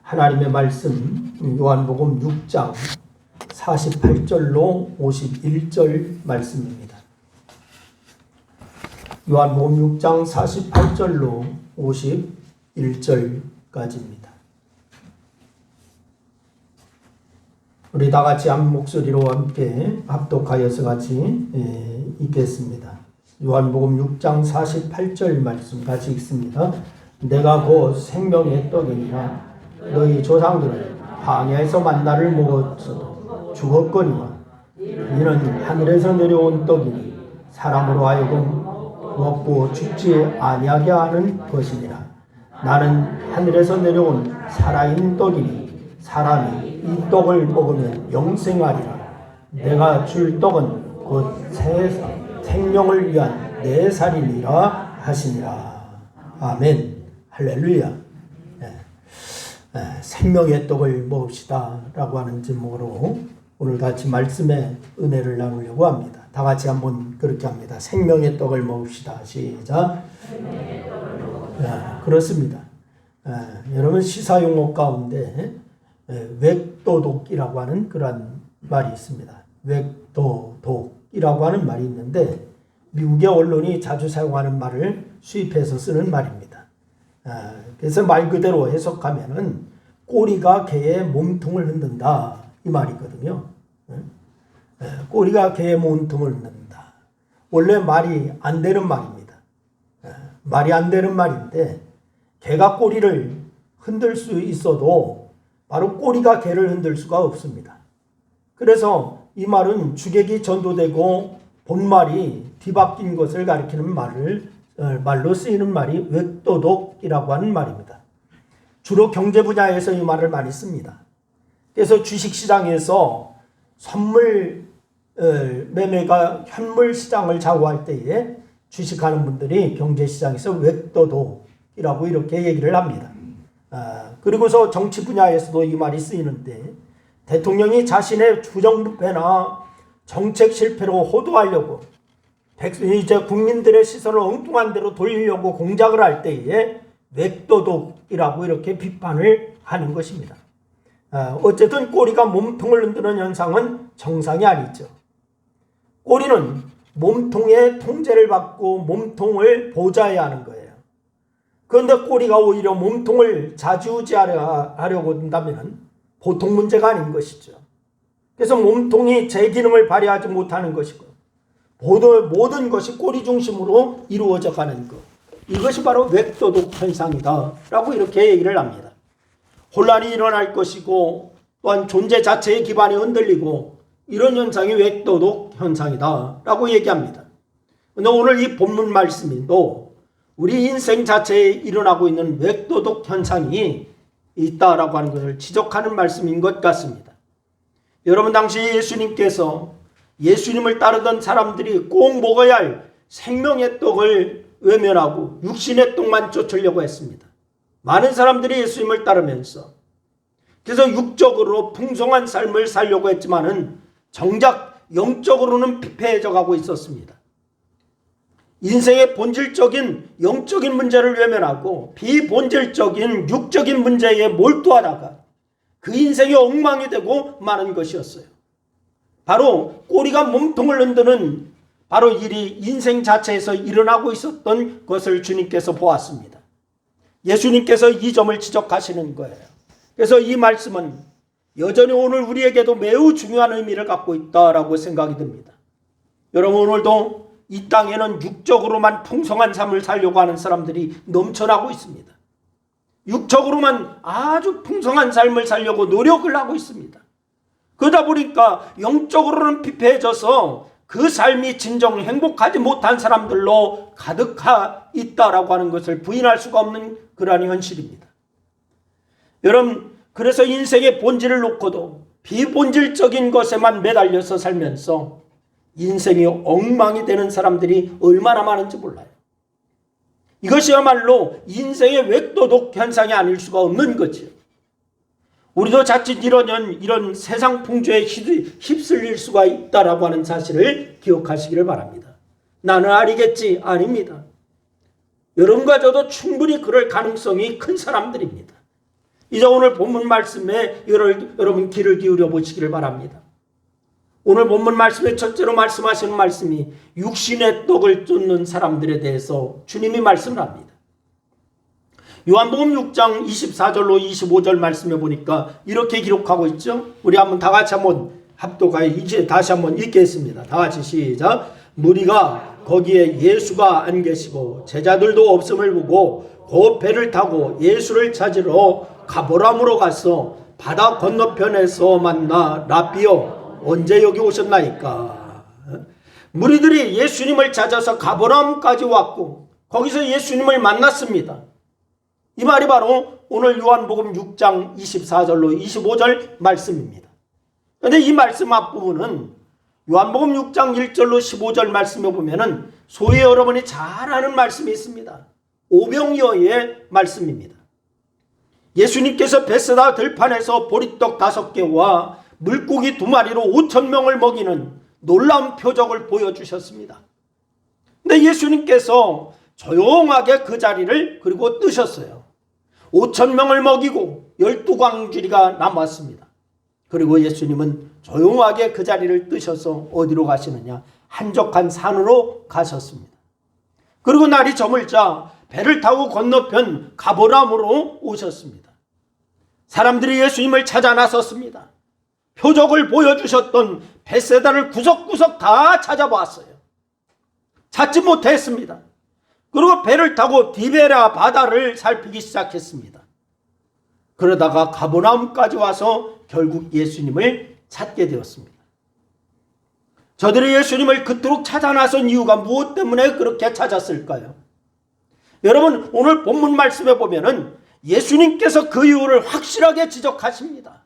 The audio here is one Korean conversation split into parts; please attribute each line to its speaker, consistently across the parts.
Speaker 1: 하나님의 말씀 요한복음 6장 48절로 51절 말씀입니다. 요한복음 6장 48절로 51절까지입니다. 우리 다 같이 한 목소리로 함께 합독하여서 같이 읽겠습니다. 요한복음 6장 48절 말씀 같이 읽습니다. 내가 곧 생명의 떡이니라. 너희 조상들은 광야에서 만나를 먹었어도 죽었거니와 이는 하늘에서 내려온 떡이니 사람으로 하여금 먹고 죽지 아니하게 하는 것이니라. 나는 하늘에서 내려온 살아있는 떡이니 사람이 이 떡을 먹으면 영생하리라. 내가 줄 떡은 곧 생명을 위한 내 살이니라 하시니라. 아멘. 할렐루야. 생명의 떡을 먹읍시다 라고 하는 제목으로 오늘 같이 말씀의 은혜를 나누려고 합니다. 다 같이 한번 그렇게 합니다. 생명의 떡을 먹읍시다. 시작. 그렇습니다. 여러분 시사용어 가운데 웩도독이라고 하는 그런 말이 있습니다. 웩도독이라고 하는 말이 있는데 미국의 언론이 자주 사용하는 말을 수입해서 쓰는 말입니다. 그래서 말 그대로 해석하면은 꼬리가 개의 몸통을 흔든다 이 말이거든요. 꼬리가 개의 몸통을 흔든다. 원래 말이 안 되는 말입니다. 말이 안 되는 말인데 개가 꼬리를 흔들 수 있어도 바로 꼬리가 개를 흔들 수가 없습니다. 그래서 이 말은 주객이 전도되고 본말이 뒤바뀐 것을 가리키는 말로 쓰이는 말이 웩도독이라고 하는 말입니다. 주로 경제 분야에서 이 말을 많이 씁니다. 그래서 주식시장에서 선물 매매가 현물 시장을 좌우할 때에 주식하는 분들이 경제시장에서 웩도독이라고 이렇게 얘기를 합니다. 그리고서 정치 분야에서도 이 말이 쓰이는데 대통령이 자신의 부정부패나 정책 실패로 호도하려고 이제 국민들의 시선을 엉뚱한 대로 돌리려고 공작을 할 때에 웩도독이라고 이렇게 비판을 하는 것입니다. 어쨌든 꼬리가 몸통을 흔드는 현상은 정상이 아니죠. 꼬리는 몸통의 통제를 받고 몸통을 보좌해야 하는 거예요. 그런데 꼬리가 오히려 몸통을 좌지우지하려고 한다면 보통 문제가 아닌 것이죠. 그래서 몸통이 제 기능을 발휘하지 못하는 것이고 모든 것이 꼬리 중심으로 이루어져 가는 것. 이것이 바로 웩도독 현상이다 라고 이렇게 얘기를 합니다. 혼란이 일어날 것이고 또한 존재 자체의 기반이 흔들리고 이런 현상이 웩도독 현상이다 라고 얘기합니다. 그런데 오늘 이 본문 말씀도 우리 인생 자체에 일어나고 있는 웩도독 현상이 있다라고 하는 것을 지적하는 말씀인 것 같습니다. 여러분 당시 예수님께서 예수님을 따르던 사람들이 꼭 먹어야 할 생명의 떡을 외면하고 육신의 떡만 쫓으려고 했습니다. 많은 사람들이 예수님을 따르면서 그래서 육적으로 풍성한 삶을 살려고 했지만은 정작 영적으로는 피폐해져 가고 있었습니다. 인생의 본질적인 영적인 문제를 외면하고 비본질적인 육적인 문제에 몰두하다가 그 인생이 엉망이 되고 마는 것이었어요. 바로 꼬리가 몸통을 흔드는 바로 일이 인생 자체에서 일어나고 있었던 것을 주님께서 보았습니다. 예수님께서 이 점을 지적하시는 거예요. 그래서 이 말씀은 여전히 오늘 우리에게도 매우 중요한 의미를 갖고 있다라고 생각이 듭니다. 여러분 오늘도 이 땅에는 육적으로만 풍성한 삶을 살려고 하는 사람들이 넘쳐나고 있습니다. 육적으로만 아주 풍성한 삶을 살려고 노력을 하고 있습니다. 그러다 보니까 영적으로는 피폐해져서 그 삶이 진정 행복하지 못한 사람들로 가득하 있다라고 하는 것을 부인할 수가 없는 그러한 현실입니다. 여러분 그래서 인생의 본질을 놓고도 비본질적인 것에만 매달려서 살면서 인생이 엉망이 되는 사람들이 얼마나 많은지 몰라요. 이것이야말로 인생의 웩도독 현상이 아닐 수가 없는 거죠. 우리도 자칫 이런 세상 풍조에 휩쓸릴 수가 있다라고 하는 사실을 기억하시기를 바랍니다. 나는 아니겠지? 아닙니다. 여러분과 저도 충분히 그럴 가능성이 큰 사람들입니다. 이제 오늘 본문 말씀에 여러분 귀를 기울여 보시기를 바랍니다. 오늘 본문 말씀에 첫째로 말씀하시는 말씀이 육신의 떡을 쫓는 사람들에 대해서 주님이 말씀을 합니다. 요한복음 6장 24절로 25절 말씀해 보니까 이렇게 기록하고 있죠. 우리 한번 다 같이 한번 합독하여 이제 다시 한번 읽겠습니다. 다 같이 시작. 무리가 거기에 예수가 안 계시고 제자들도 없음을 보고 그 배를 타고 예수를 찾으러 가보람으로 가서 바다 건너편에서 만나 라비여 언제 여기 오셨나이까. 무리들이 예수님을 찾아서 가보람까지 왔고 거기서 예수님을 만났습니다. 이 말이 바로 오늘 요한복음 6장 24절로 25절 말씀입니다. 그런데 이 말씀 앞부분은 요한복음 6장 1절로 15절 말씀에 보면은 소위 여러분이 잘 아는 말씀이 있습니다. 오병이어의 말씀입니다. 예수님께서 벳세다 들판에서 보리떡 5개와 물고기 2마리로 5,000명을 먹이는 놀라운 표적을 보여주셨습니다. 근데 예수님께서 조용하게 그 자리를 그리고 뜨셨어요. 5,000명을 먹이고 12광주리가 남았습니다. 그리고 예수님은 조용하게 그 자리를 뜨셔서 어디로 가시느냐? 한적한 산으로 가셨습니다. 그리고 날이 저물자 배를 타고 건너편 가보람으로 오셨습니다. 사람들이 예수님을 찾아 나섰습니다. 표적을 보여주셨던 벳세다를 구석구석 다 찾아봤어요. 찾지 못했습니다. 그리고 배를 타고 디베라 바다를 살피기 시작했습니다. 그러다가 가버나움까지 와서 결국 예수님을 찾게 되었습니다. 저들이 예수님을 그토록 찾아 나선 이유가 무엇 때문에 그렇게 찾았을까요? 여러분, 오늘 본문 말씀에 보면은 예수님께서 그 이유를 확실하게 지적하십니다.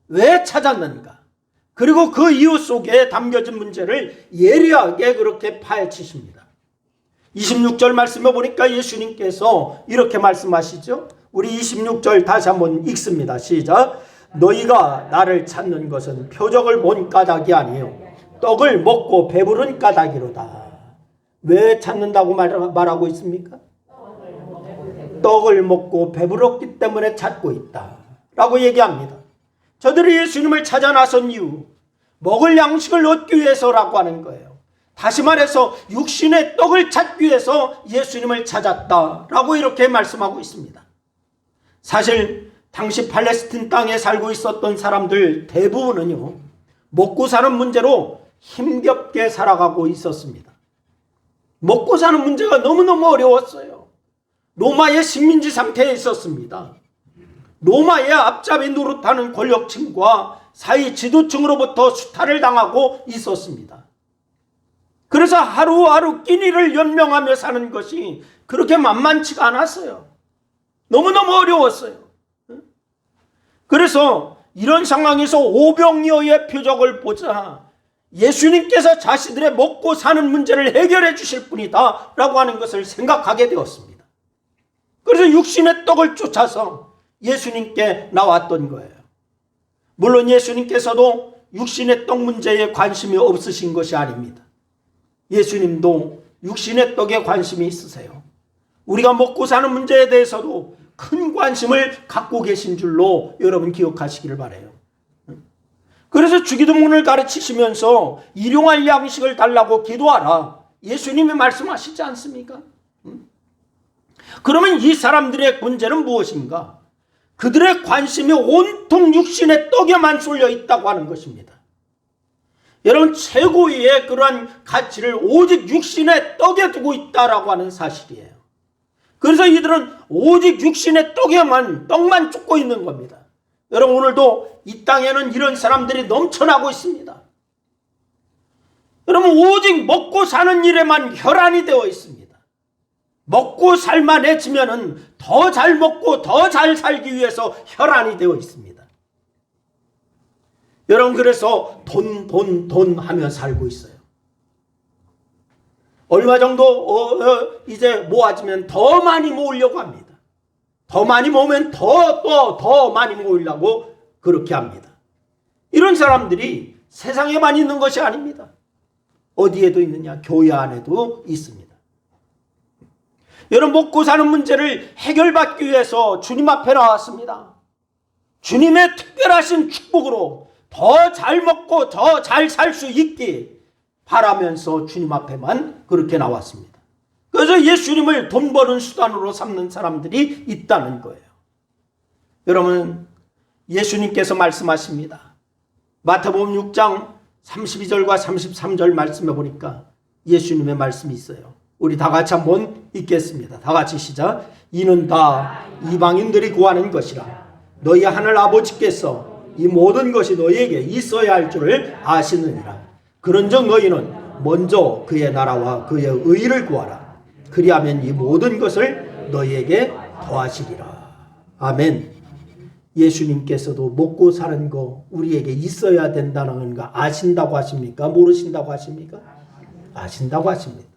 Speaker 1: 왜 찾았는가? 그리고 그 이유 속에 담겨진 문제를 예리하게 그렇게 파헤치십니다. 26절 말씀에 보니까 예수님께서 이렇게 말씀하시죠. 우리 26절 다시 한번 읽습니다. 시작. 너희가 나를 찾는 것은 표적을 본 까닭이 아니요 떡을 먹고 배부른 까닭이로다. 왜 찾는다고 말하고 있습니까? 떡을 먹고 배부렀기 때문에 찾고 있다 라고 얘기합니다. 저들이 예수님을 찾아 나선 이유, 먹을 양식을 얻기 위해서라고 하는 거예요. 다시 말해서 육신의 떡을 찾기 위해서 예수님을 찾았다라고 이렇게 말씀하고 있습니다. 사실 당시 팔레스틴 땅에 살고 있었던 사람들 대부분은요, 먹고 사는 문제로 힘겹게 살아가고 있었습니다. 먹고 사는 문제가 너무너무 어려웠어요. 로마의 식민지 상태에 있었습니다. 로마의 앞잡이 노릇하는 권력층과 사회 지도층으로부터 수탈을 당하고 있었습니다. 그래서 하루하루 끼니를 연명하며 사는 것이 그렇게 만만치가 않았어요. 너무너무 어려웠어요. 그래서 이런 상황에서 오병이어의 표적을 보자 예수님께서 자신들의 먹고 사는 문제를 해결해 주실 분이다 라고 하는 것을 생각하게 되었습니다. 그래서 육신의 떡을 쫓아서 예수님께 나왔던 거예요. 물론 예수님께서도 육신의 떡 문제에 관심이 없으신 것이 아닙니다. 예수님도 육신의 떡에 관심이 있으세요. 우리가 먹고 사는 문제에 대해서도 큰 관심을 갖고 계신 줄로 여러분 기억하시기를 바라요. 그래서 주기도문을 가르치시면서 일용할 양식을 달라고 기도하라. 예수님이 말씀하시지 않습니까? 그러면 이 사람들의 문제는 무엇인가? 그들의 관심이 온통 육신의 떡에만 쏠려 있다고 하는 것입니다. 여러분, 최고의 그러한 가치를 오직 육신의 떡에 두고 있다라고 하는 사실이에요. 그래서 이들은 오직 육신의 떡만 쫓고 있는 겁니다. 여러분, 오늘도 이 땅에는 이런 사람들이 넘쳐나고 있습니다. 여러분, 오직 먹고 사는 일에만 혈안이 되어 있습니다. 먹고 살만해지면은 더 잘 먹고 더 잘 살기 위해서 혈안이 되어 있습니다. 여러분, 그래서 돈 하며 살고 있어요. 얼마 정도 이제 모아지면 더 많이 모으려고 합니다. 더 많이 모으면 더 많이 모으려고 그렇게 합니다. 이런 사람들이 세상에만 있는 것이 아닙니다. 어디에도 있느냐? 교회 안에도 있습니다. 여러분, 먹고 사는 문제를 해결받기 위해서 주님 앞에 나왔습니다. 주님의 특별하신 축복으로 더 잘 먹고 더 잘 살 수 있기 바라면서 주님 앞에만 그렇게 나왔습니다. 그래서 예수님을 돈 버는 수단으로 삼는 사람들이 있다는 거예요. 여러분, 예수님께서 말씀하십니다. 마태복음 6장 32절과 33절 말씀해 보니까 예수님의 말씀이 있어요. 우리 다 같이 한번 읽겠습니다. 다 같이 시작. 이는 다 이방인들이 구하는 것이라. 너희 하늘 아버지께서 이 모든 것이 너희에게 있어야 할 줄을 아시느니라. 그런즉 너희는 먼저 그의 나라와 그의 의를 구하라. 그리하면 이 모든 것을 너희에게 더하시리라. 아멘. 예수님께서도 먹고 사는 거 우리에게 있어야 된다는 거 아신다고 하십니까? 모르신다고 하십니까? 아신다고 하십니다.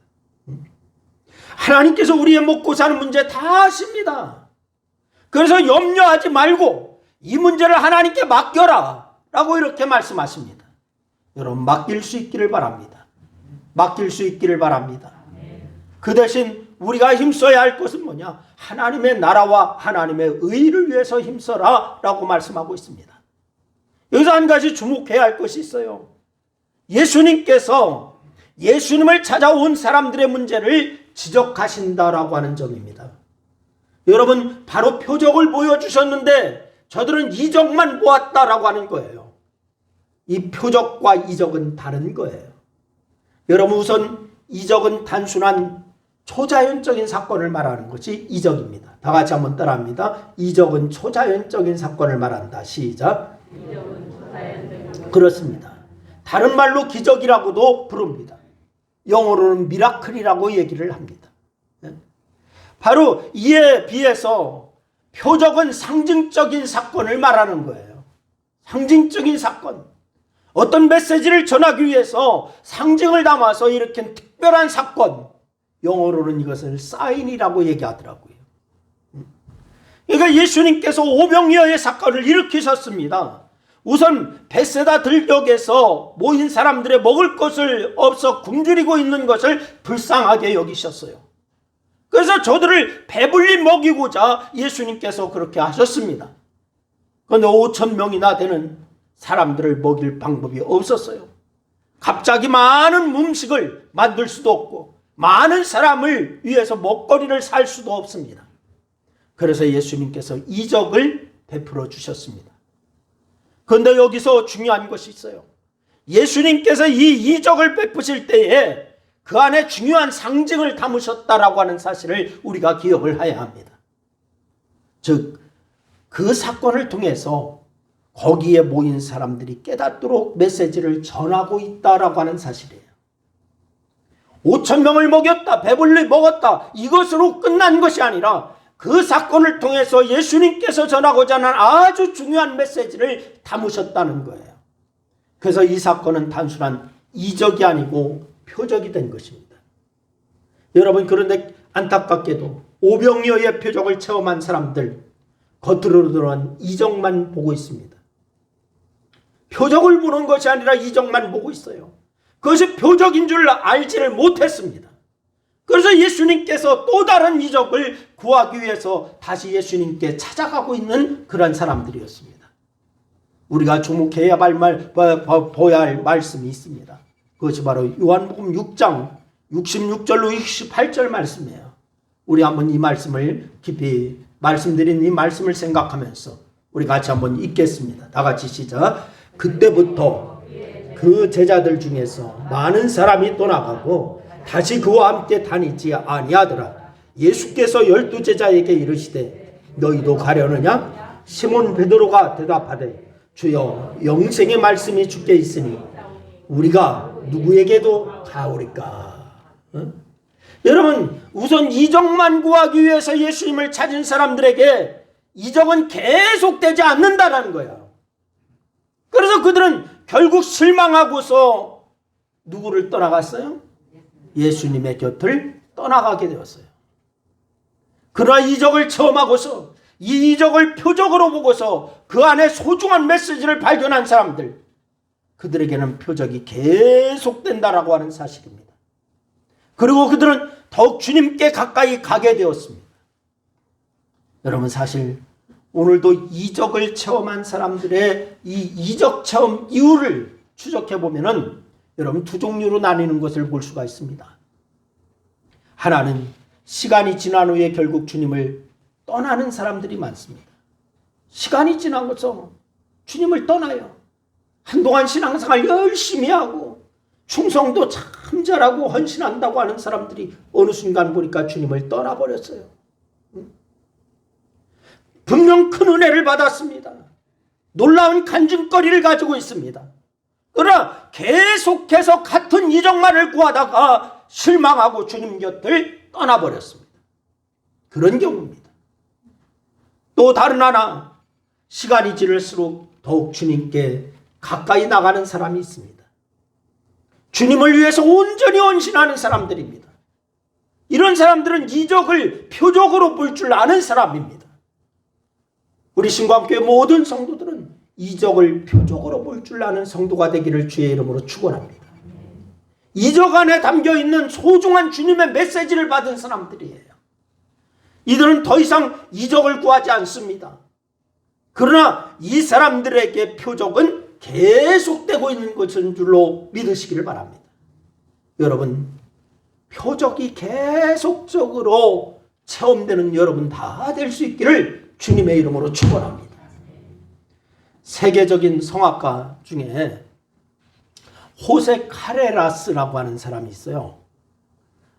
Speaker 1: 하나님께서 우리의 먹고 사는 문제 다 아십니다. 그래서 염려하지 말고 이 문제를 하나님께 맡겨라 라고 이렇게 말씀하십니다. 여러분, 맡길 수 있기를 바랍니다. 맡길 수 있기를 바랍니다. 그 대신 우리가 힘써야 할 것은 뭐냐? 하나님의 나라와 하나님의 의를 위해서 힘써라 라고 말씀하고 있습니다. 여기서 한 가지 주목해야 할 것이 있어요. 예수님께서 예수님을 찾아온 사람들의 문제를 지적하신다라고 하는 점입니다. 여러분, 바로 표적을 보여주셨는데 저들은 이적만 보았다라고 하는 거예요. 이 표적과 이적은 다른 거예요. 여러분, 우선 이적은 단순한 초자연적인 사건을 말하는 것이 이적입니다. 다 같이 한번 따라합니다. 이적은 초자연적인 사건을 말한다. 시작. 그렇습니다. 다른 말로 기적이라고도 부릅니다. 영어로는 미라클이라고 얘기를 합니다. 바로 이에 비해서 표적은 상징적인 사건을 말하는 거예요. 상징적인 사건. 어떤 메시지를 전하기 위해서 상징을 담아서 일으킨 특별한 사건. 영어로는 이것을 사인이라고 얘기하더라고요. 그러니까 예수님께서 오병이어의 사건을 일으키셨습니다. 우선 벳세다 들녘에서 모인 사람들의 먹을 것을 없어 굶주리고 있는 것을 불쌍하게 여기셨어요. 그래서 저들을 배불리 먹이고자 예수님께서 그렇게 하셨습니다. 그런데 5,000명이나 되는 사람들을 먹일 방법이 없었어요. 갑자기 많은 음식을 만들 수도 없고 많은 사람을 위해서 먹거리를 살 수도 없습니다. 그래서 예수님께서 이적을 베풀어 주셨습니다. 그런데 여기서 중요한 것이 있어요. 예수님께서 이 이적을 베푸실 때에 그 안에 중요한 상징을 담으셨다라고 하는 사실을 우리가 기억을 해야 합니다. 즉, 그 사건을 통해서 거기에 모인 사람들이 깨닫도록 메시지를 전하고 있다라고 하는 사실이에요. 5,000명을 먹였다, 배불리 먹었다, 이것으로 끝난 것이 아니라 그 사건을 통해서 예수님께서 전하고자 하는 아주 중요한 메시지를 담으셨다는 거예요. 그래서 이 사건은 단순한 이적이 아니고 표적이 된 것입니다. 여러분, 그런데 안타깝게도 오병이어의 표적을 체험한 사람들, 겉으로는 이적만 보고 있습니다. 표적을 보는 것이 아니라 이적만 보고 있어요. 그것이 표적인 줄 알지를 못했습니다. 그래서 예수님께서 또 다른 이적을 구하기 위해서 다시 예수님께 찾아가고 있는 그런 사람들이었습니다. 우리가 주목해야 보아야 할 말씀이 있습니다. 그것이 바로 요한복음 6장 66절로 68절 말씀이에요. 우리 한번 이 말씀을 깊이 말씀드린 이 말씀을 생각하면서 우리 같이 한번 읽겠습니다. 다 같이 시작. 그때부터 그 제자들 중에서 많은 사람이 떠나가고 다시 그와 함께 다니지 아니하더라. 예수께서 12제자에게 이르시되 너희도 가려느냐? 시몬 베드로가 대답하되 주여, 영생의 말씀이 주께 있으니 우리가 누구에게도 가오리까? 여러분, 우선 이적만 구하기 위해서 예수님을 찾은 사람들에게 이적은 계속되지 않는다는 거예요. 그래서 그들은 결국 실망하고서 누구를 떠나갔어요? 예수님의 곁을 떠나가게 되었어요. 그러나 이적을 체험하고서 이 이적을 표적으로 보고서 그 안에 소중한 메시지를 발견한 사람들, 그들에게는 표적이 계속된다라고 하는 사실입니다. 그리고 그들은 더욱 주님께 가까이 가게 되었습니다. 여러분, 사실 오늘도 이적을 체험한 사람들의 이 이적 체험 이유를 추적해 보면은 여러분 두 종류로 나뉘는 것을 볼 수가 있습니다. 하나는 시간이 지난 후에 결국 주님을 떠나는 사람들이 많습니다. 시간이 지나고서 주님을 떠나요. 한동안 신앙생활 열심히 하고 충성도 참 잘하고 헌신한다고 하는 사람들이 어느 순간 보니까 주님을 떠나버렸어요. 분명 큰 은혜를 받았습니다. 놀라운 간증거리를 가지고 있습니다. 그러나 계속해서 같은 이적만을 구하다가 실망하고 주님 곁을 떠나버렸습니다. 그런 경우입니다. 또 다른 하나, 시간이 지날수록 더욱 주님께 가까이 나가는 사람이 있습니다. 주님을 위해서 온전히 헌신하는 사람들입니다. 이런 사람들은 이적을 표적으로 볼 줄 아는 사람입니다. 우리 신광교회 모든 성도들은 이적을 표적으로 볼 줄 아는 성도가 되기를 주의 이름으로 축원합니다. 이적 안에 담겨있는 소중한 주님의 메시지를 받은 사람들이에요. 이들은 더 이상 이적을 구하지 않습니다. 그러나 이 사람들에게 표적은 계속되고 있는 것인 줄로 믿으시기를 바랍니다. 여러분, 표적이 계속적으로 체험되는 여러분 다 될 수 있기를 주님의 이름으로 축원합니다. 세계적인 성악가 중에 호세 카레라스라고 하는 사람이 있어요.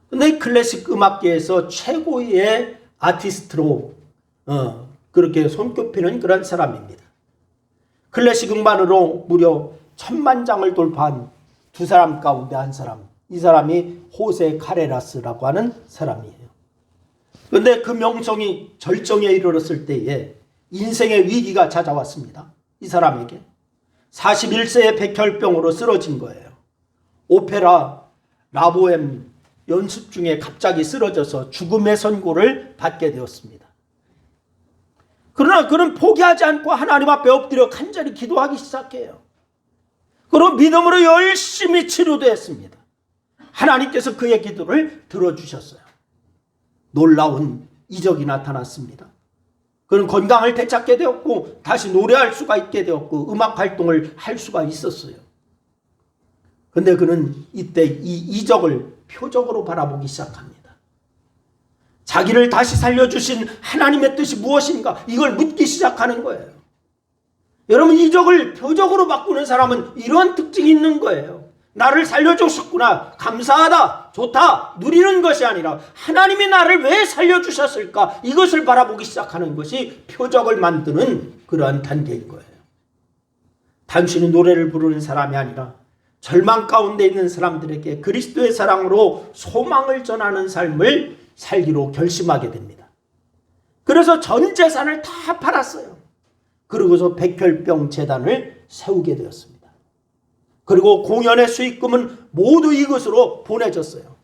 Speaker 1: 근데 클래식 음악계에서 최고의 아티스트로 그렇게 손꼽히는 그런 사람입니다. 클래식 음반으로 무려 1000만 장을 돌파한 두 사람 가운데 한 사람, 이 사람이 호세 카레라스라고 하는 사람이에요. 그런데 그 명성이 절정에 이르렀을 때에 인생의 위기가 찾아왔습니다. 이 사람에게 41세의 백혈병으로 쓰러진 거예요. 오페라 라보엠 연습 중에 갑자기 쓰러져서 죽음의 선고를 받게 되었습니다. 그러나 그는 포기하지 않고 하나님 앞에 엎드려 간절히 기도하기 시작해요. 그리고 믿음으로 열심히 치료도 했습니다. 하나님께서 그의 기도를 들어주셨어요. 놀라운 이적이 나타났습니다. 그는 건강을 되찾게 되었고 다시 노래할 수가 있게 되었고 음악 활동을 할 수가 있었어요. 그런데 그는 이때 이 이적을 표적으로 바라보기 시작합니다. 자기를 다시 살려주신 하나님의 뜻이 무엇인가 이걸 묻기 시작하는 거예요. 여러분, 이적을 표적으로 바꾸는 사람은 이런 특징이 있는 거예요. 나를 살려주셨구나, 감사하다, 좋다, 누리는 것이 아니라 하나님이 나를 왜 살려주셨을까 이것을 바라보기 시작하는 것이 표적을 만드는 그러한 단계인 거예요. 단순히 노래를 부르는 사람이 아니라 절망 가운데 있는 사람들에게 그리스도의 사랑으로 소망을 전하는 삶을 살기로 결심하게 됩니다. 그래서 전 재산을 다 팔았어요. 그러고서 백혈병 재단을 세우게 되었습니다. 그리고 공연의 수익금은 모두 이것으로 보내졌어요.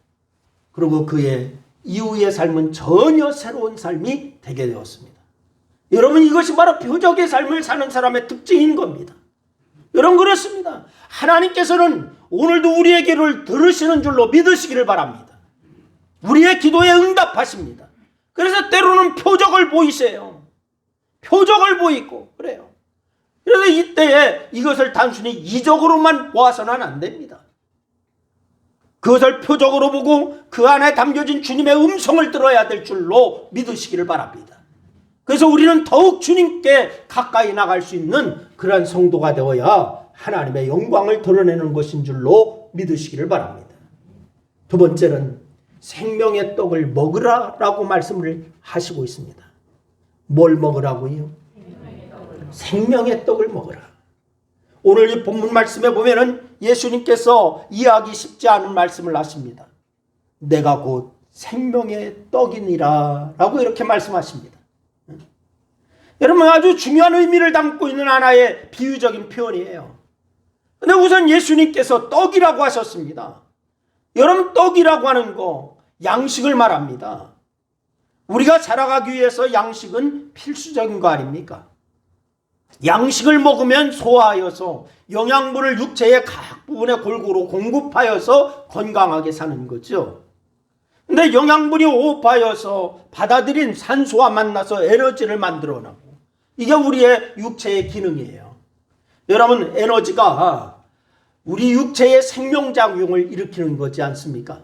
Speaker 1: 그리고 그의 이후의 삶은 전혀 새로운 삶이 되게 되었습니다. 여러분, 이것이 바로 표적의 삶을 사는 사람의 특징인 겁니다. 여러분, 그렇습니다. 하나님께서는 오늘도 우리의 기도를 들으시는 줄로 믿으시기를 바랍니다. 우리의 기도에 응답하십니다. 그래서 때로는 표적을 보이세요. 표적을 보이고 그래요. 그래서 이때에 이것을 단순히 이적으로만 보아서는 안 됩니다. 그것을 표적으로 보고 그 안에 담겨진 주님의 음성을 들어야 될 줄로 믿으시기를 바랍니다. 그래서 우리는 더욱 주님께 가까이 나갈 수 있는 그러한 성도가 되어야 하나님의 영광을 드러내는 것인 줄로 믿으시기를 바랍니다. 두 번째는 생명의 떡을 먹으라라고 말씀을 하시고 있습니다. 뭘 먹으라고요? 생명의 떡을 먹으라. 오늘 이 본문 말씀에 보면은 예수님께서 이해하기 쉽지 않은 말씀을 하십니다. 내가 곧 생명의 떡이니라 라고 이렇게 말씀하십니다. 여러분, 아주 중요한 의미를 담고 있는 하나의 비유적인 표현이에요. 근데 우선 예수님께서 떡이라고 하셨습니다. 여러분, 떡이라고 하는 거 양식을 말합니다. 우리가 자라가기 위해서 양식은 필수적인 거 아닙니까? 양식을 먹으면 소화하여서 영양분을 육체의 각 부분에 골고루 공급하여서 건강하게 사는 거죠. 근데 영양분이 호흡하여서 받아들인 산소와 만나서 에너지를 만들어내고 이게 우리의 육체의 기능이에요. 여러분, 에너지가 우리 육체의 생명작용을 일으키는 거지 않습니까?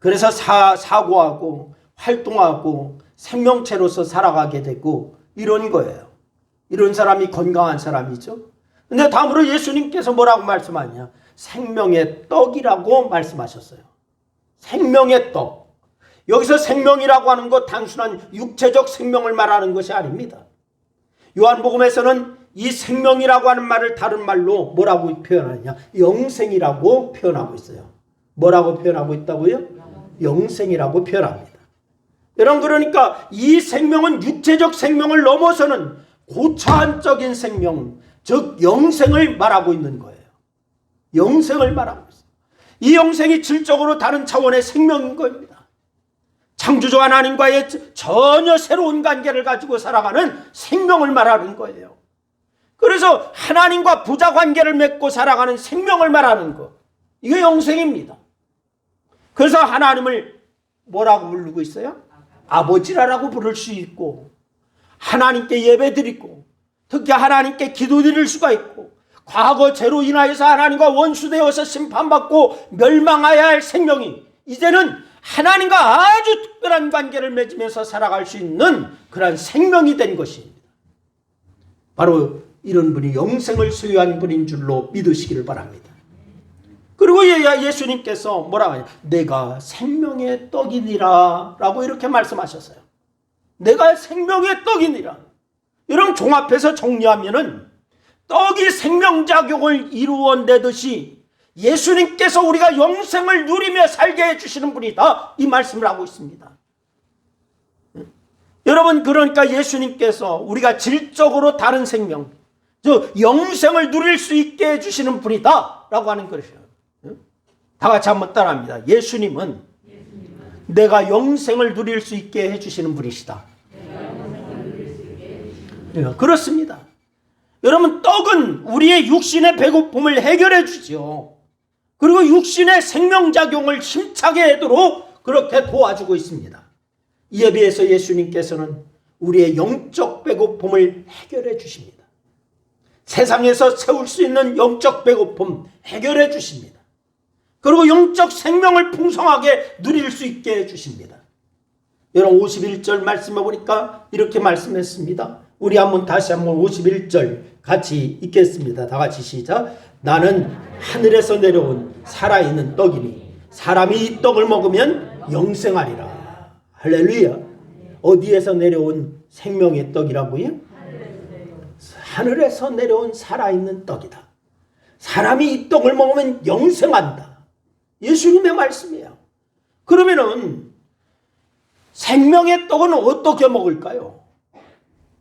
Speaker 1: 그래서 사고하고 활동하고 생명체로서 살아가게 되고 이런 거예요. 이런 사람이 건강한 사람이죠. 근데 다음으로 예수님께서 뭐라고 말씀하냐? 생명의 떡이라고 말씀하셨어요. 생명의 떡. 여기서 생명이라고 하는 것 단순한 육체적 생명을 말하는 것이 아닙니다. 요한복음에서는 이 생명이라고 하는 말을 다른 말로 뭐라고 표현하느냐? 영생이라고 표현하고 있어요. 뭐라고 표현하고 있다고요? 영생이라고 표현합니다. 여러분, 그러니까 이 생명은 육체적 생명을 넘어서는 고차원적인 생명, 즉 영생을 말하고 있는 거예요. 영생을 말하고 있어요. 이 영생이 질적으로 다른 차원의 생명인 겁니다. 창조주 하나님과의 전혀 새로운 관계를 가지고 살아가는 생명을 말하는 거예요. 그래서 하나님과 부자 관계를 맺고 살아가는 생명을 말하는 것, 이게 영생입니다. 그래서 하나님을 뭐라고 부르고 있어요? 아버지라고 부를 수 있고, 하나님께 예배드리고, 특히 하나님께 기도드릴 수가 있고, 과거 죄로 인하여서 하나님과 원수되어서 심판받고 멸망해야 할 생명이 이제는 하나님과 아주 특별한 관계를 맺으면서 살아갈 수 있는 그런 생명이 된 것입니다. 바로 이런 분이 영생을 소유한 분인 줄로 믿으시기를 바랍니다. 그리고 예수님께서 뭐라고 하냐? 내가 생명의 떡이니라 라고 이렇게 말씀하셨어요. 내가 생명의 떡이니라. 여러분, 종합해서 정리하면은 떡이 생명작용을 이루어내듯이 예수님께서 우리가 영생을 누리며 살게 해주시는 분이다, 이 말씀을 하고 있습니다. 여러분, 그러니까 예수님께서 우리가 질적으로 다른 생명, 즉 영생을 누릴 수 있게 해주시는 분이다 라고 하는 것이에요. 다 같이 한번 따라합니다. 예수님은 내가 영생을 누릴 수 있게 해주시는 분이시다. 그렇습니다. 여러분, 떡은 우리의 육신의 배고픔을 해결해 주죠. 그리고 육신의 생명작용을 힘차게 하도록 그렇게 도와주고 있습니다. 이에 비해서 예수님께서는 우리의 영적 배고픔을 해결해 주십니다. 세상에서 채울 수 있는 영적 배고픔 해결해 주십니다. 그리고 영적 생명을 풍성하게 누릴 수 있게 해주십니다. 여러분, 51절 말씀해 보니까 이렇게 말씀했습니다. 우리 다시 한번 51절 같이 읽겠습니다. 다 같이 시작. 나는 하늘에서 내려온 살아있는 떡이니 사람이 이 떡을 먹으면 영생하리라. 할렐루야. 어디에서 내려온 생명의 떡이라고요? 하늘에서 내려온 살아있는 떡이다. 사람이 이 떡을 먹으면 영생한다. 예수님의 말씀이에요. 그러면은 생명의 떡은 어떻게 먹을까요?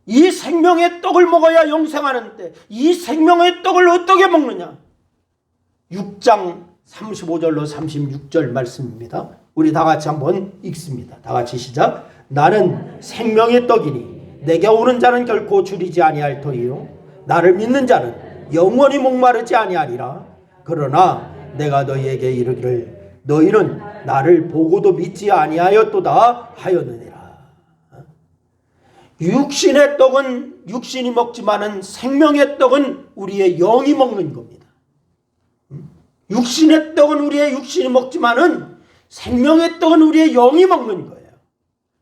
Speaker 1: 이 생명의 떡을 먹어야 영생하는데 이 생명의 떡을 어떻게 먹느냐? 6장 35절로 36절 말씀입니다. 우리 다 같이 한번 읽습니다. 다 같이 시작. 나는 생명의 떡이니 내게 오는 자는 결코 줄이지 아니할 터이요 나를 믿는 자는 영원히 목마르지 아니하리라. 그러나 내가 너희에게 이르기를 너희는 나를 보고도 믿지 아니하였도다 하였느니라. 육신의 떡은 육신이 먹지만은 생명의 떡은 우리의 영이 먹는 겁니다. 육신의 떡은 우리의 육신이 먹지만은 생명의 떡은 우리의 영이 먹는 거예요.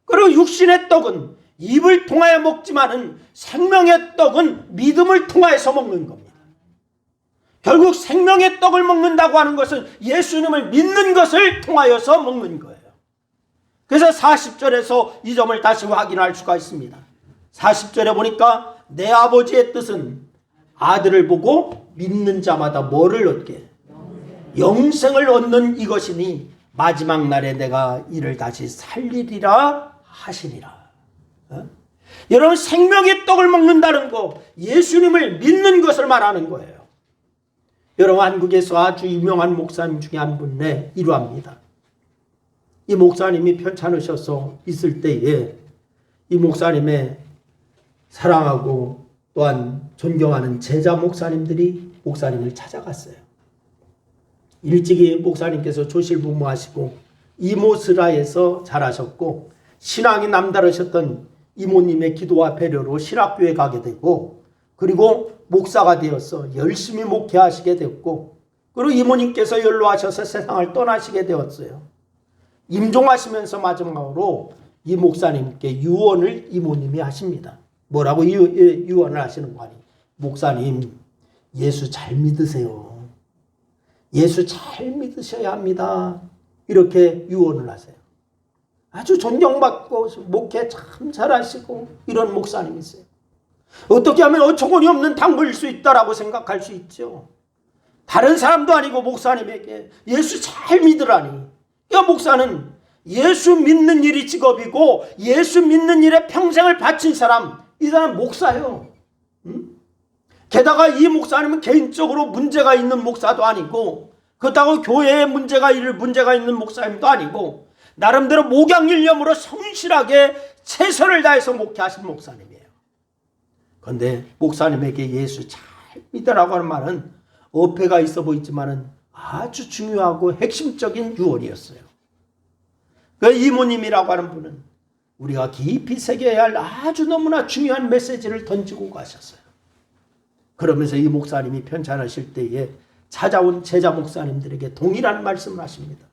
Speaker 1: 그리고 육신의 떡은 입을 통하여 먹지만은 생명의 떡은 믿음을 통하여서 먹는 겁니다. 결국 생명의 떡을 먹는다고 하는 것은 예수님을 믿는 것을 통하여서 먹는 거예요. 그래서 40절에서 이 점을 다시 확인할 수가 있습니다. 40절에 보니까 내 아버지의 뜻은 아들을 보고 믿는 자마다 뭐를 얻게? 영생을 얻는 이것이니 마지막 날에 내가 이를 다시 살리리라 하시니라. 여러분, 생명의 떡을 먹는다는 거 예수님을 믿는 것을 말하는 거예요. 여러분, 한국에서 아주 유명한 목사님 중에 한 분에 이러합니다. 이 목사님이 편찮으셔서 있을 때에 이 목사님의 사랑하고 또한 존경하는 제자 목사님들이 목사님을 찾아갔어요. 일찍이 목사님께서 조실부모하시고 이모스라에서 자라셨고 신앙이 남다르셨던 이모님의 기도와 배려로 신학교에 가게 되고, 그리고 목사가 되어서 열심히 목회하시게 됐고, 그리고 이모님께서 연로하셔서 세상을 떠나시게 되었어요. 임종하시면서 마지막으로 이 목사님께 유언을 이모님이 하십니다. 뭐라고 유언을 하시는 거 아니에요? 목사님, 예수 잘 믿으세요. 예수 잘 믿으셔야 합니다. 이렇게 유언을 하세요. 아주 존경받고 목회 참 잘하시고 이런 목사님이세요. 어떻게 하면 어처구니 없는 당부일 수 있다라고 생각할 수 있죠. 다른 사람도 아니고 목사님에게 예수 잘 믿으라니. 이 목사는 예수 믿는 일이 직업이고 예수 믿는 일에 평생을 바친 사람, 이 사람 목사예요. 게다가 이 목사님은 개인적으로 문제가 있는 목사도 아니고, 그렇다고 교회에 문제가 있는 목사님도 아니고, 나름대로 목양일념으로 성실하게 최선을 다해서 목회하신 목사님이에요. 그런데 목사님에게 예수 잘 믿으라고 하는 말은 어폐가 있어 보이지만은 아주 중요하고 핵심적인 유언이었어요. 그 이모님이라고 하는 분은 우리가 깊이 새겨야 할 아주 너무나 중요한 메시지를 던지고 가셨어요. 그러면서 이 목사님이 편찬하실 때에 찾아온 제자 목사님들에게 동일한 말씀을 하십니다.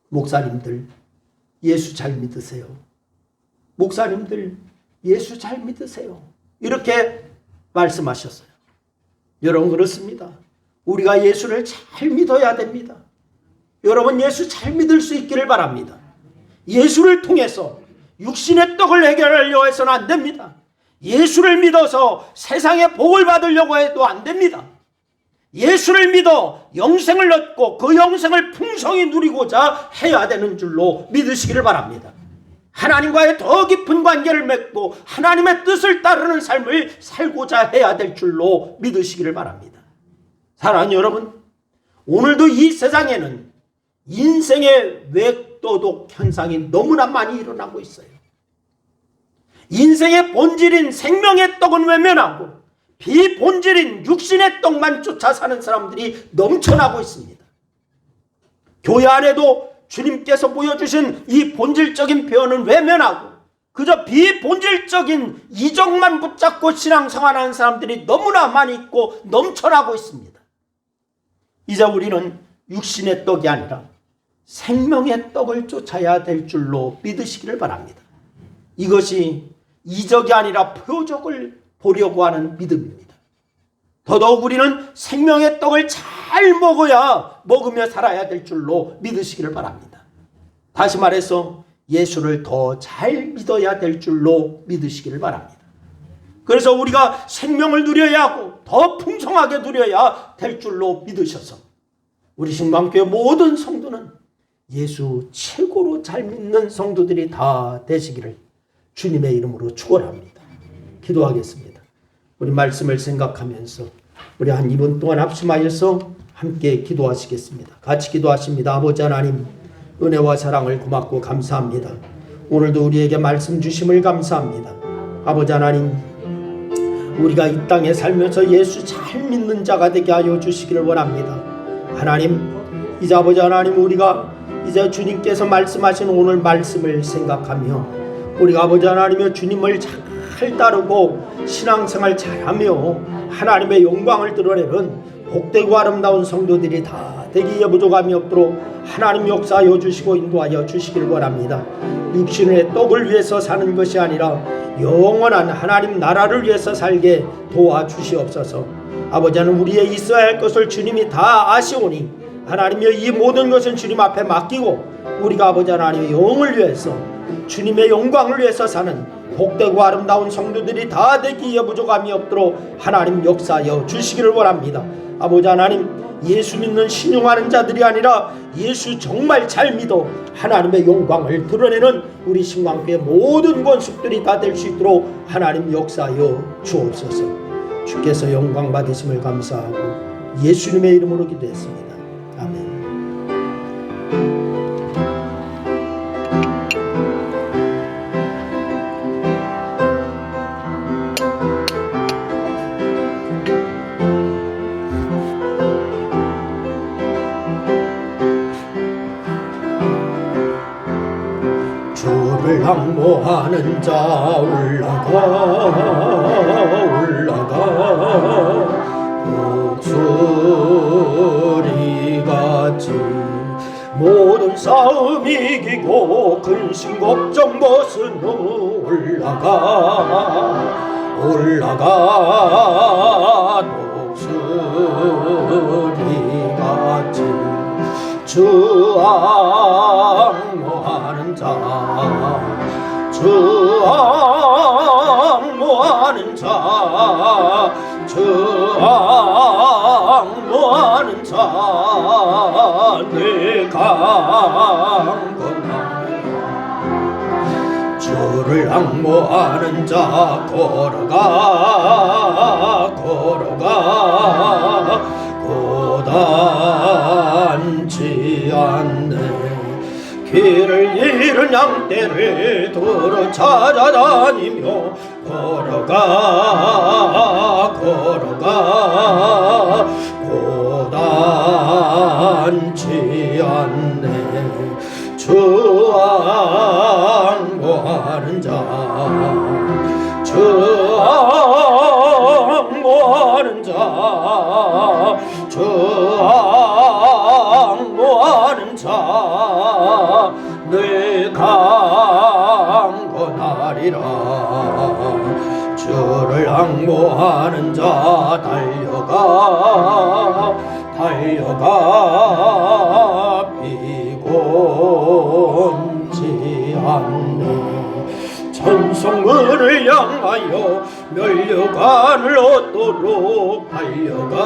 Speaker 1: 목사님들, 예수 잘 믿으세요. 목사님들, 예수 잘 믿으세요. 이렇게 말씀하셨어요. 여러분, 그렇습니다. 우리가 예수를 잘 믿어야 됩니다. 여러분, 예수 잘 믿을 수 있기를 바랍니다. 예수를 통해서 육신의 떡을 해결하려고 해서는 안 됩니다. 예수를 믿어서 세상에 복을 받으려고 해도 안 됩니다. 예수를 믿어 영생을 얻고 그 영생을 풍성히 누리고자 해야 되는 줄로 믿으시기를 바랍니다. 하나님과의 더 깊은 관계를 맺고 하나님의 뜻을 따르는 삶을 살고자 해야 될 줄로 믿으시기를 바랍니다. 사랑하는 여러분, 오늘도 이 세상에는 인생의 외도독 현상이 너무나 많이 일어나고 있어요. 인생의 본질인 생명의 떡은 외면하고 비본질인 육신의 떡만 쫓아 사는 사람들이 넘쳐나고 있습니다. 교회 안에도 주님께서 보여주신 이 본질적인 표현은 외면하고 그저 비본질적인 이적만 붙잡고 신앙생활하는 사람들이 너무나 많이 있고 넘쳐나고 있습니다. 이제 우리는 육신의 떡이 아니라 생명의 떡을 쫓아야 될 줄로 믿으시기를 바랍니다. 이것이 이적이 아니라 표적을 보려고 하는 믿음입니다. 더더욱 우리는 생명의 떡을 잘 먹으며 살아야 될 줄로 믿으시기를 바랍니다. 다시 말해서 예수를 더 잘 믿어야 될 줄로 믿으시기를 바랍니다. 그래서 우리가 생명을 누려야 하고 더 풍성하게 누려야 될 줄로 믿으셔서 우리 신방교회 모든 성도는 예수 최고로 잘 믿는 성도들이 다 되시기를 주님의 이름으로 축원합니다. 기도하겠습니다. 우리 말씀을 생각하면서 우리 한 2분 동안 합심하여서 함께 기도하시겠습니다. 같이 기도하십니다. 아버지 하나님, 은혜와 사랑을 고맙고 감사합니다. 오늘도 우리에게 말씀 주심을 감사합니다. 아버지 하나님, 우리가 이 땅에 살면서 예수 잘 믿는 자가 되게 하여 주시기를 원합니다. 하나님, 이제 아버지 하나님, 우리가 이제 주님께서 말씀하신 오늘 말씀을 생각하며 우리가 아버지 하나님의 주님을 잘 따르고 신앙생활 잘하며 하나님의 영광을 드러내는 복되고 아름다운 성도들이 다 되기에 부족함이 없도록 하나님 역사하여 주시고 인도하여 주시기를 원합니다. 육신의 떡을 위해서 사는 것이 아니라 영원한 하나님 나라를 위해서 살게 도와주시옵소서. 아버지 하나님, 우리의 있어야 할 것을 주님이 다 아시오니 하나님의 이 모든 것은 주님 앞에 맡기고 우리가 아버지 하나님의 영을 위해서 주님의 영광을 위해서 사는 복되고 아름다운 성도들이 다 되기에 부족함이 없도록 하나님 역사하여 주시기를 원합니다. 아버지 하나님, 예수 믿는 신용하는 자들이 아니라 예수 정말 잘 믿어 하나님의 영광을 드러내는 우리 신광교회 모든 권속들이 다 될 수 있도록 하나님 역사하여 주옵소서. 주께서 영광 받으심을 감사하고 예수님의 이름으로 기도했습니다. 아멘. 주를 항모하는 모아는 자 올라가 목소리같이 모든 싸움 이기고 근심 걱정 벗은 올라가 독수리같이 주 앙모하는 자 주 앙모하는 자 주 앙모하는 자 내가 주를 앙모하는 자 걸어가 고단치 않네 길을 잃은 양떼를 두루 찾아다니며 걸어가 고단치 않네 주 앙모하는 자 주 앙모하는 자 주 앙모하는 자 늘 강건하리라 주를 앙모하는 자 달려가 비곤치 않네 천성문을 향하여 면류관을 얻도록 달려가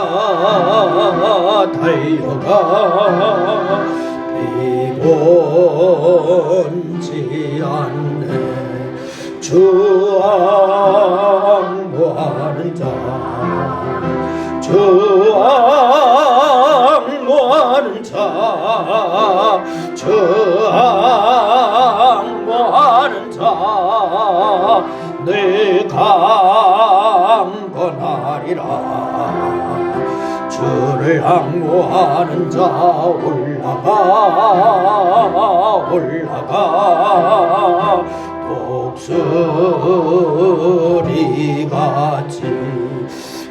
Speaker 1: 비곤치 않네 주 앙모하는 자 주 앙모하는 자 주 앙모하는 자 늘 강건하리라 주를 앙모하는 자 올라가 독수리같이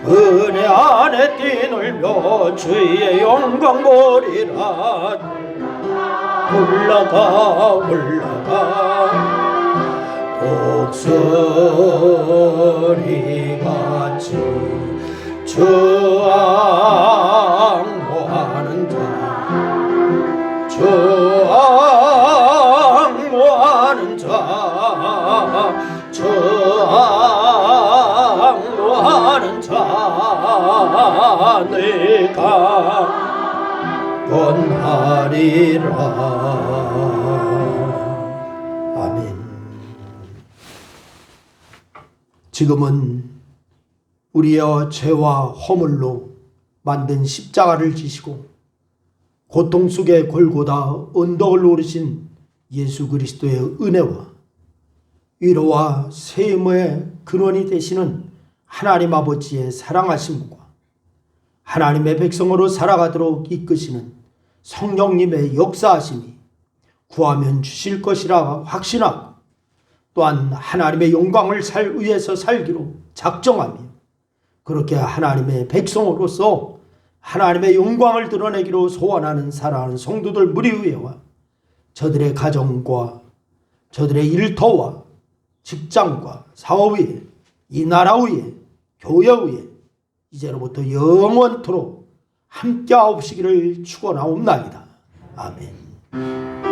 Speaker 1: 은혜 안에 뛰놀며 주의 영광 보리라 올라가 독수리같이 주 앙모하는 자 주 앙모하는 자 주 앙모하는 자 내가 건하리라. 아멘. 지금은 우리의 죄와 허물로 만든 십자가를 지시고 고통 속에 골고다 언덕을 오르신 예수 그리스도의 은혜와 위로와 세임의 근원이 되시는 하나님 아버지의 사랑하심과 하나님의 백성으로 살아가도록 이끄시는 성령님의 역사하심이 구하면 주실 것이라 확신하고 또한 하나님의 영광을 위해서 살기로 작정하며 그렇게 하나님의 백성으로서 하나님의 영광을 드러내기로 소원하는 사랑하는 성도들 무리위에와 저들의 가정과 저들의 일터와 직장과 사업 위에 이 나라 위에 교회 위에 이제로부터 영원토록 함께하옵시기를 축원하옵나이다. 아멘.